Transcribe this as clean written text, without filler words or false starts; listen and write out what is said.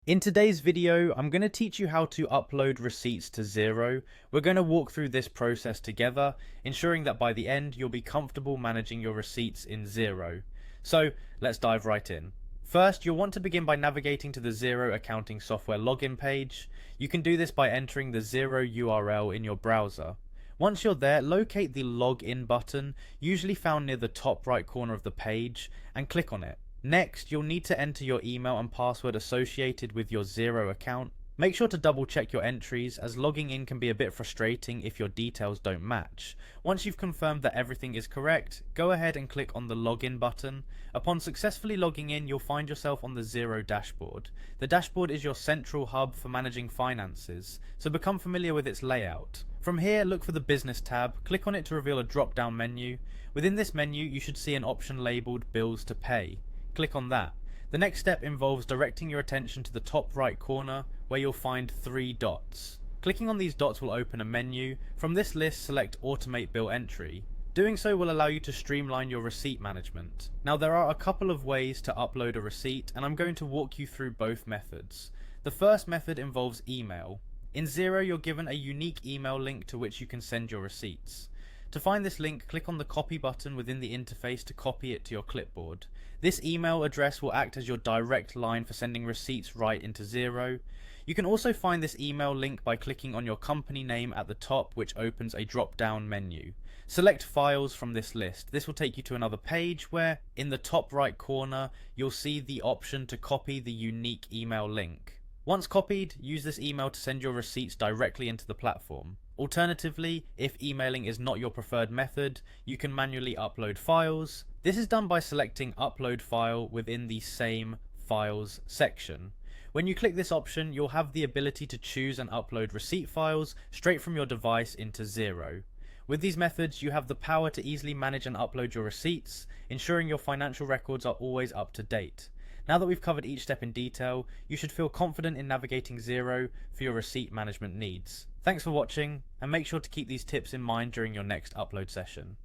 In today's video, I'm going to teach you how to upload receipts to Xero. We're going to walk through this process together, ensuring that by the end you'll be comfortable managing your receipts in Xero. So let's dive right in. First, you'll want to begin by navigating to the Xero accounting software login page. You can do this by entering the Xero URL in your browser. Once you're there, locate the login button, usually found near the top right corner of the page, and click on it. Next, you'll need to enter your email and password associated with your Xero account. Make sure to double check your entries, as logging in can be a bit frustrating if your details don't match. Once you've confirmed that everything is correct, go ahead and click on the login button. Upon successfully logging in, you'll find yourself on the Xero dashboard. The dashboard is your central hub for managing finances, so become familiar with its layout. From here, look for the Business tab, click on it to reveal a drop-down menu. Within this menu, you should see an option labelled Bills to Pay. Click on that. The next step involves directing your attention to the top right corner where you'll find 3 dots. Clicking on these dots will open a menu. From this list, select Automate Bill Entry. Doing so will allow you to streamline your receipt management. Now there are a couple of ways to upload a receipt, and I'm going to walk you through both methods. The first method involves email. In Xero, you're given a unique email link to which you can send your receipts. To find this link, click on the copy button within the interface to copy it to your clipboard. This email address will act as your direct line for sending receipts right into Xero. You can also find this email link by clicking on your company name at the top, which opens a drop-down menu. Select Files from this list. This will take you to another page where, in the top right corner, you'll see the option to copy the unique email link. Once copied, use this email to send your receipts directly into the platform. Alternatively, if emailing is not your preferred method, you can manually upload files. This is done by selecting Upload File within the same Files section. When you click this option, you'll have the ability to choose and upload receipt files straight from your device into Xero. With these methods, you have the power to easily manage and upload your receipts, ensuring your financial records are always up to date. Now that we've covered each step in detail, you should feel confident in navigating Xero for your receipt management needs. Thanks for watching, and make sure to keep these tips in mind during your next upload session.